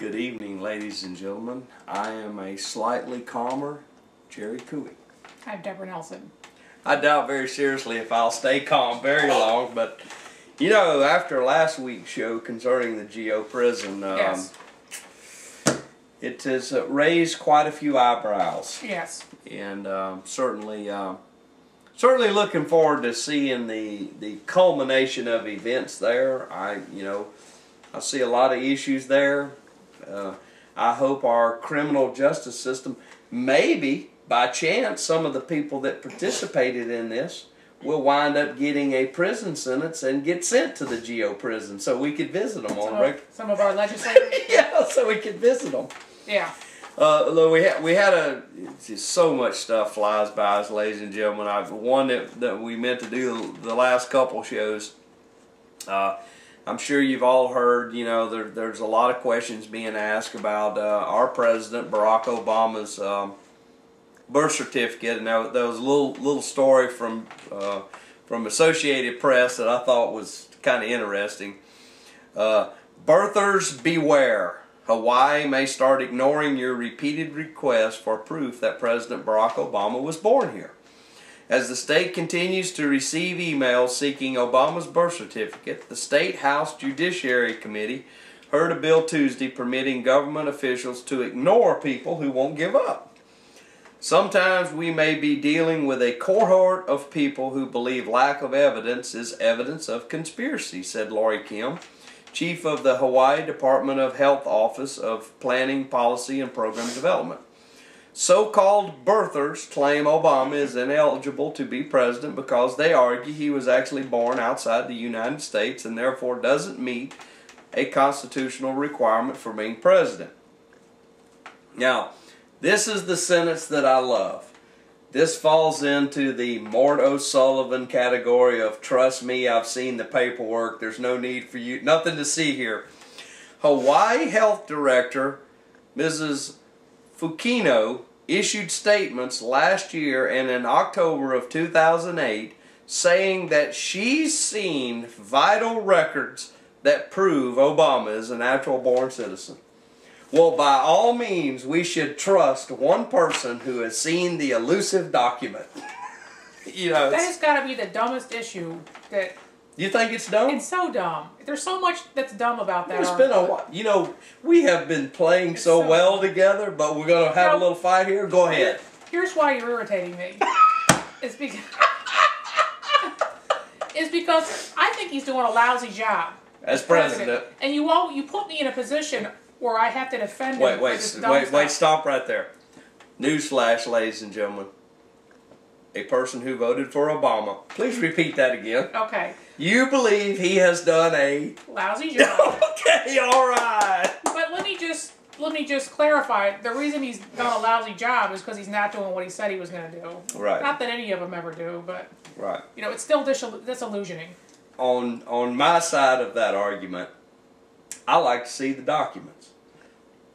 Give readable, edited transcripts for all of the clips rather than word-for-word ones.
Good evening, ladies and gentlemen. I am a slightly calmer Jerry Cooey. I'm Deborah Nelson. I doubt very seriously if I'll stay calm very long, but you know, after last week's show concerning the GO prison, Yes. it has raised quite a few eyebrows. Yes. And certainly looking forward to seeing the culmination of events there. I see a lot of issues there. I hope our criminal justice system, maybe by chance, some of the people that participated in this will wind up getting a prison sentence and get sent to the GO prison, so we could visit them Some of our legislators. yeah, so we could visit them. Yeah. Look, we had just so much stuff flies by us, ladies and gentlemen. One that we meant to do the last couple shows. I'm sure you've all heard, you know, there's a lot of questions being asked about our president, Barack Obama's birth certificate, and there was a little story from Associated Press that I thought was kind of interesting. Birthers beware. Hawaii may start ignoring your repeated requests for proof that President Barack Obama was born here. As the state continues to receive emails seeking Obama's birth certificate, the State House Judiciary Committee heard a bill Tuesday permitting government officials to ignore people who won't give up. Sometimes we may be dealing with a cohort of people who believe lack of evidence is evidence of conspiracy, said Lori Kim, chief of the Hawaii Department of Health Office of Planning, Policy, and Program Development. So-called birthers claim Obama is ineligible to be president because they argue he was actually born outside the United States and therefore doesn't meet a constitutional requirement for being president. Now, this is the sentence that I love. This falls into the Mort O'Sullivan category of, trust me, I've seen the paperwork, there's no need for you, nothing to see here. Hawaii Health Director Mrs. Fukino issued statements last year and in October of 2008 saying that she's seen vital records that prove Obama is a natural-born citizen. Well, by all means, we should trust one person who has seen the elusive document. You know, That has got to be the dumbest issue that... You think it's dumb? It's so dumb. There's so much that's dumb about that. It's been a while. You know, we have been playing so well together, but we're going to have a little fight here. Go ahead. Here's why you're irritating me. It's because I think he's doing a lousy job As president. And you put me in a position where I have to defend him. Wait, stop right there. Newsflash, ladies and gentlemen. A person who voted for Obama. Please repeat that again. Okay. You believe he has done a lousy job. Okay, all right. But let me just clarify. The reason he's done a lousy job is because he's not doing what he said he was going to do. Right. Not that any of them ever do, but right. You know, it's still disillusioning. On my side of that argument, I like to see the documents.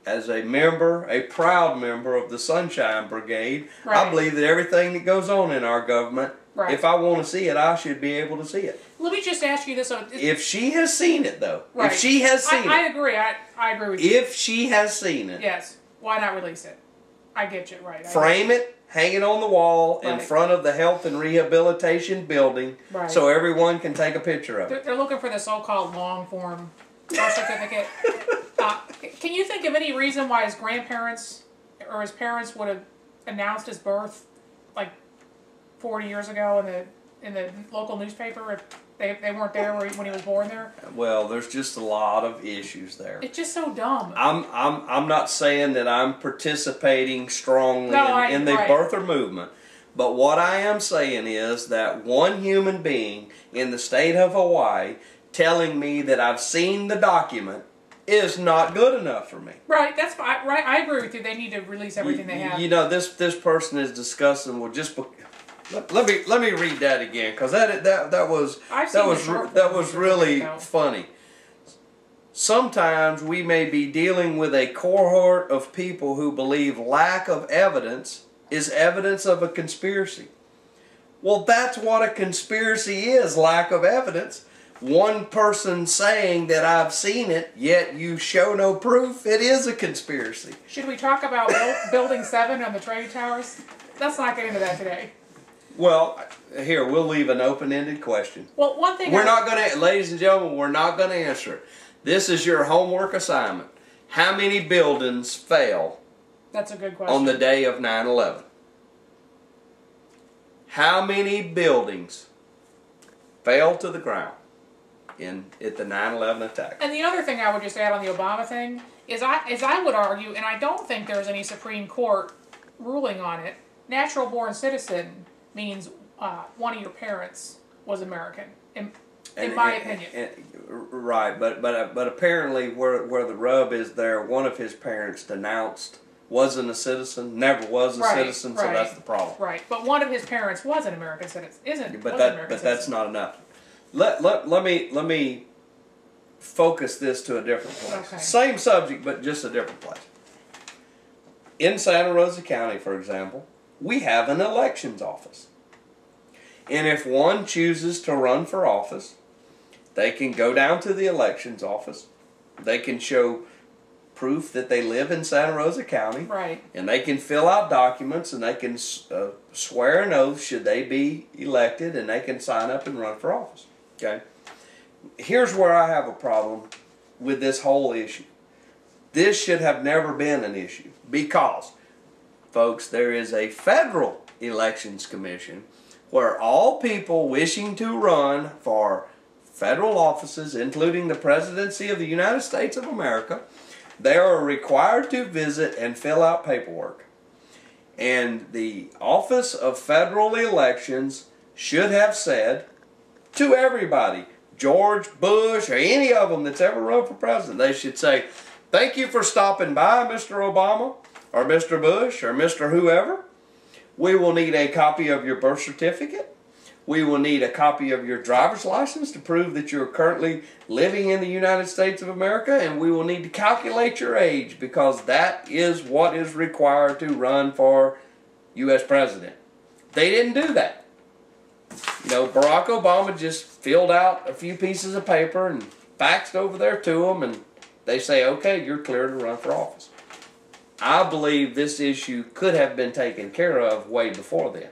As a member, a proud member of the Sunshine Brigade, I believe that everything that goes on in our government, if I want to see it, I should be able to see it. Let me just ask you this. If she has seen it, though. If she has seen it. I agree. I agree with you. If she has seen it. Yes. Why not release it? I get you. Right. Frame it, hang it on the wall in front of the Health and Rehabilitation Building so everyone can take a picture of it. They're looking for the so-called long-form birth certificate. Can you think of any reason why his grandparents or his parents would have announced his birth like 40 years ago in the local newspaper if they weren't there when he was born there? Well, there's just a lot of issues there. It's just so dumb. I'm not saying that I'm participating strongly in the birther movement, but what I am saying is that one human being in the state of Hawaii telling me that I've seen the document is not good enough for me. Right, that's fine. Right, I agree with you. They need to release everything they have. You know, this person is discussing. Well, just let me read that again because that was really funny. Sometimes we may be dealing with a cohort of people who believe lack of evidence is evidence of a conspiracy. Well, that's what a conspiracy is, lack of evidence. one person saying that I've seen it, yet you show no proof, it is a conspiracy. Should we talk about Building 7 on the trade towers? Let's not get into that today. Well, here, we'll leave an open-ended question. Well, one thing... We're not going to, ladies and gentlemen, we're not going to answer it. This is your homework assignment. How many buildings fell That's a good question. on the day of 9/11? How many buildings fell to the ground at the 9/11 attack? And the other thing I would just add on the Obama thing is I would argue, and I don't think there's any Supreme Court ruling on it, natural-born citizen means one of your parents was American, in my opinion. Right, but apparently where the rub is there, one of his parents denounced, wasn't a citizen, never was a citizen, so that's the problem. Right, but one of his parents was an American citizen, But that's not enough. Let me focus this to a different place. Okay. Same subject, but just a different place. In Santa Rosa County, for example, we have an elections office. And if one chooses to run for office, they can go down to the elections office. They can show proof that they live in Santa Rosa County. Right. And they can fill out documents, and they can swear an oath should they be elected, and they can sign up and run for office. Okay? Here's where I have a problem with this whole issue. This should have never been an issue because, folks, there is a federal elections commission where all people wishing to run for federal offices, including the presidency of the United States of America, they are required to visit and fill out paperwork. And the Office of Federal Elections should have said to everybody, George Bush or any of them that's ever run for president, they should say, thank you for stopping by, Mr. Obama, or Mr. Bush, or Mr. whoever. We will need a copy of your birth certificate. We will need a copy of your driver's license to prove that you're currently living in the United States of America, and we will need to calculate your age because that is what is required to run for U.S. president. They didn't do that. You know, Barack Obama just filled out a few pieces of paper and faxed over there to them, and they say, okay, you're clear to run for office. I believe this issue could have been taken care of way before then.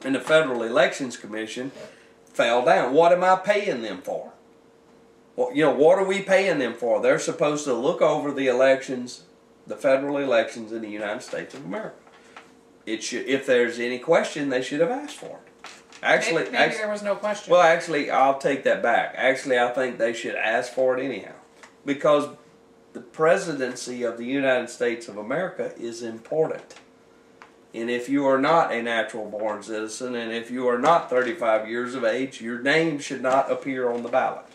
And the Federal Elections Commission fell down. What am I paying them for? Well, you know, what are we paying them for? They're supposed to look over the elections, the federal elections in the United States of America. It should, if there's any question, they should have asked for it. Maybe there was no question. Well, actually, I'll take that back. Actually, I think they should ask for it anyhow. Because the presidency of the United States of America is important. And if you are not a natural-born citizen, and if you are not 35 years of age, your name should not appear on the ballot.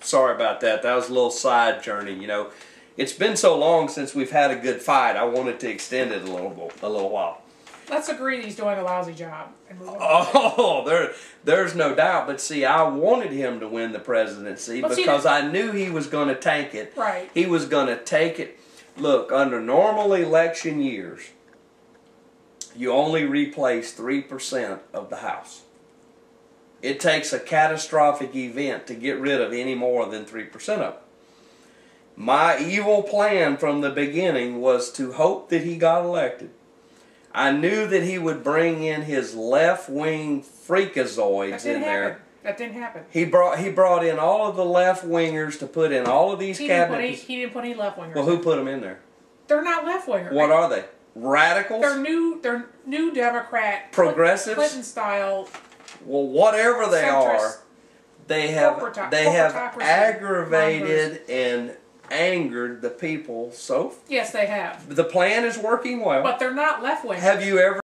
Sorry about that. That was a little side journey, you know. It's been so long since we've had a good fight, I wanted to extend it a little while. Let's agree that he's doing a lousy job. Oh, there's no doubt. But see, I wanted him to win the presidency because I knew he was going to tank it. Right. He was going to take it. Look, under normal election years, you only replace 3% of the House. It takes a catastrophic event to get rid of any more than 3% of it. My evil plan from the beginning was to hope that he got elected. I knew that he would bring in his left-wing freakazoids in there. That didn't happen. He brought in all of the left-wingers to put in all of these cabinets. He didn't put any left-wingers. Well, who put them in there? They're not left-wingers. What are they? Radicals? They're new Democrat. Progressives? Clinton-style. Well, whatever they are, they have aggravated and angered the people. So yes, they have. The plan is working well. But they're not left-wingers. Have you ever